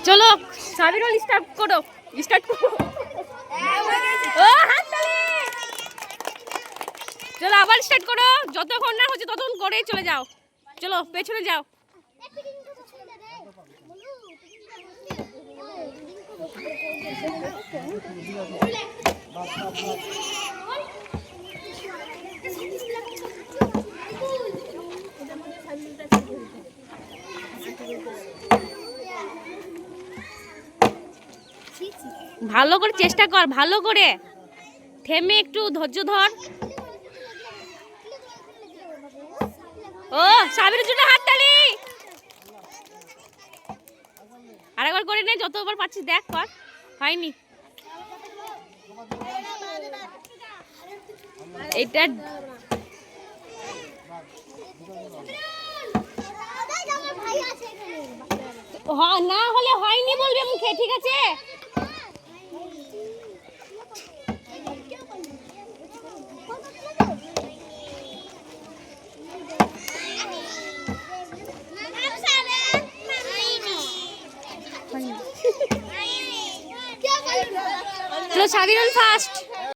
চলো সাবিরুল স্টার্ট করো। ও হাততালি। চলো আবার স্টার্ট করো, যতক্ষণ না হচ্ছে ততক্ষণ করেই চলে যাও। চলো পেছনে যাও। ভালো করে চেষ্টা কর, ভালো করে থেমে একটু ধৈর্য ধর। ও সাবিরের জন্য হাততালি। আরেকবার করে নে, যতবার পাচ্ছিস দেখ কর। হয়নি এটা। না হলে হয়নি বলবে মুখে, ঠিক আছে? চলো সাবিরুল ফার্স্ট।